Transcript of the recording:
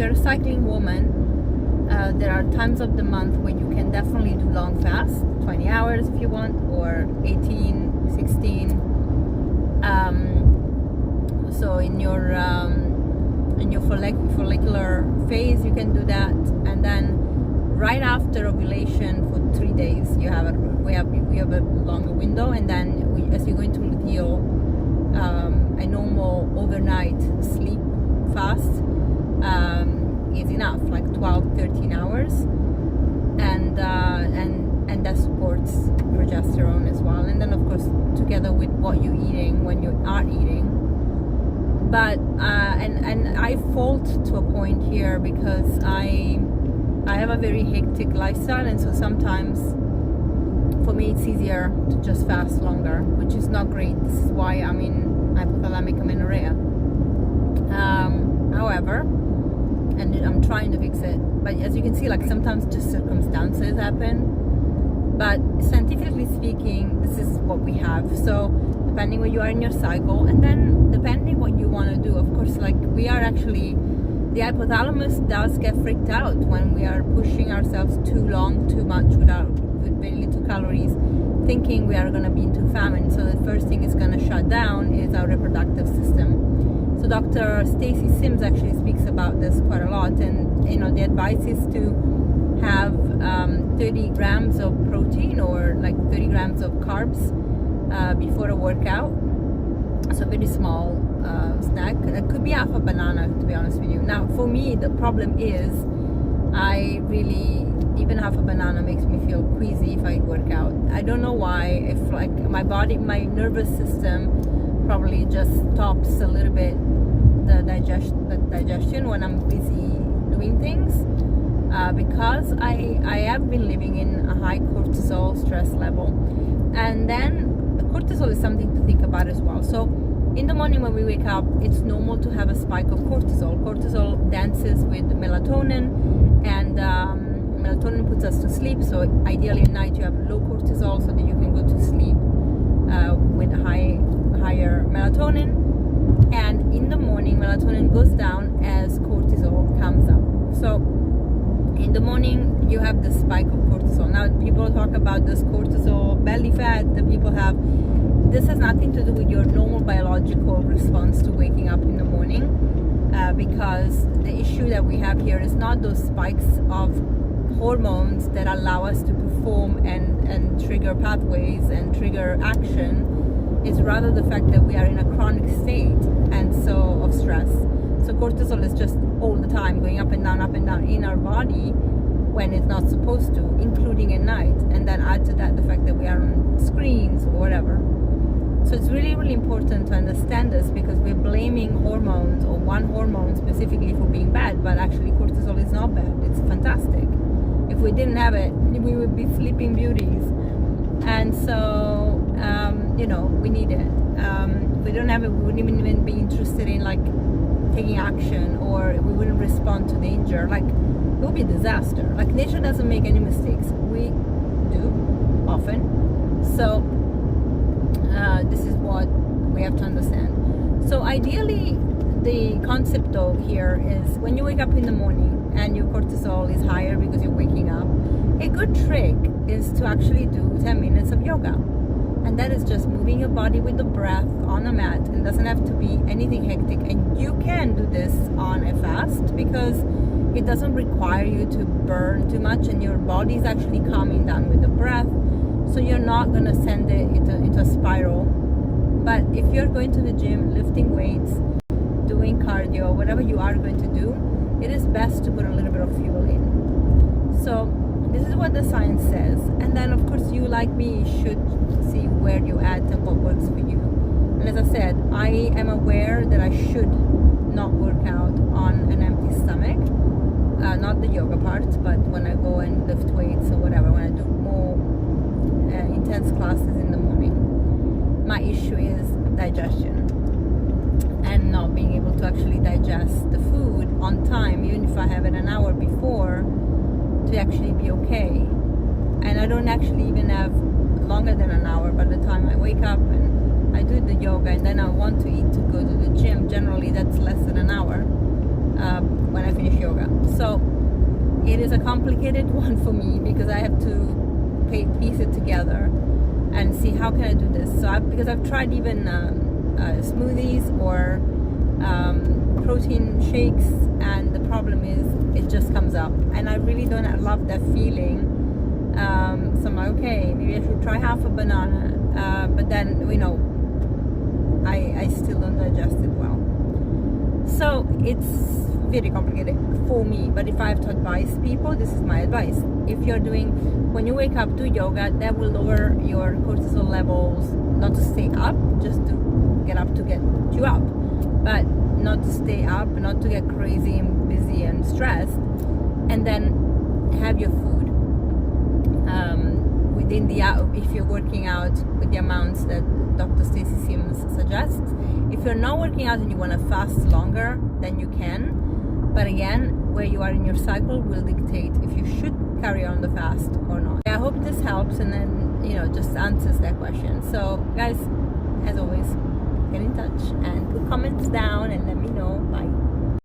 you're a cycling woman, there are times of the month when you can definitely do long fast, 20 hours if you want, or 18, 16. So in your follicular phase, you can do that, and then right after ovulation for 3 days, we have a longer window, and then as you go into luteal, a normal overnight sleep fast is enough, like 12-13 hours, and that supports progesterone as well. And then of course together with what you're eating when you are eating. But and I fault to a point here because I have a very hectic lifestyle, and so sometimes for me it's easier to just fast longer, which is not great. This is why I'm in hypothalamic amenorrhea. However, and I'm trying to fix it, but as you can see, like sometimes just circumstances happen. But scientifically speaking, this is what we have. So depending where you are in your cycle, and then depending what you want to do, of course, like we are actually, the hypothalamus does get freaked out when we are pushing ourselves too long, too much with very little calories, thinking we are going to be into famine. So the first thing it's going to shut down is our reproductive system. So Dr. Stacy Sims actually speaks about this quite a lot, and the advice is to have 30 grams of protein or like 30 grams of carbs before a workout. So very small snack. It could be half a banana, to be honest with you. Now for me the problem is even half a banana makes me feel queasy if I work out. I don't know why. If like my nervous system probably just stops a little bit the digestion when I'm busy doing things, because I have been living in a high cortisol stress level. And then cortisol is something to think about as well. So in the morning when we wake up, it's normal to have a spike of cortisol. Cortisol dances with melatonin, and melatonin puts us to sleep. So ideally at night you have low cortisol so that you can go to sleep with higher melatonin. And in the morning, melatonin goes down as cortisol comes up. So in the morning you have the spike of cortisol. Now people talk about this cortisol belly fat that people have. This has nothing to do with your normal biological response to waking up in the morning, because the issue that we have here is not those spikes of hormones that allow us to perform and trigger pathways and trigger action. It's rather the fact that we are in a chronic state and so of stress. So cortisol is just all the time going up and down in our body when it's not supposed to, including at night. And then add to that the fact that we are on screens or whatever. So it's really, really important to understand this, because we're blaming hormones or one hormone specifically for being bad, but actually cortisol is not bad. It's fantastic. If we didn't have it, we would be sleeping beauties. And so, we need it. If we don't have it, we wouldn't even be interested in like taking action, or we wouldn't respond to danger. Like, it would be a disaster. Like, nature doesn't make any mistakes. We do, often. So, this is what we have to understand. So ideally, the concept though here is when you wake up in the morning and your cortisol is higher because you're waking up, a good trick is to actually do 10 minutes of yoga. And that is just moving your body with the breath on a mat. It doesn't have to be anything hectic. And you can do this on a fast because it doesn't require you to burn too much, and your body is actually calming down with the breath. So you're not going to send it into a spiral. But if you're going to the gym, lifting weights, doing cardio, whatever you are going to do, it is best to put a little bit of fuel in. So this is what the science says. And then of course you, like me, should see where you're at and what works for you. And as I said, I am aware that I should not work out on an empty stomach. Not the yoga part, but when I go and lift weights or whatever, when I do more intense classes in the morning. My issue is digestion and not being able to actually digest the food on time, even if I have it an hour before, to actually be okay. And I don't actually even have longer than an hour by the time I wake up and I do the yoga, and then I want to eat to go to the gym. Generally that's less than an hour. when I finish yoga. So it is a complicated one for me because I have to piece it together and see how can I do this. So because I've tried even smoothies or protein shakes, and the problem is it just comes up, and I really don't love that feeling. So I'm like, okay, maybe I should try half a banana, but then I still don't digest it well. So it's very complicated for me, but if I have to advise people, this is my advice. If you're when you wake up, do yoga. That will lower your cortisol levels, not to stay up, just to get up to get you up, but not to stay up, not to get crazy and busy and stressed. And then have your food within if you're working out with the amounts that Dr. Stacy Sims suggests. If you're not working out and you want to fast longer, then you can. But again, where you are in your cycle will dictate if you should carry on the fast or not. I hope this helps, and then just answers that question. So guys, as always, get in touch and put comments down and let me know. Bye.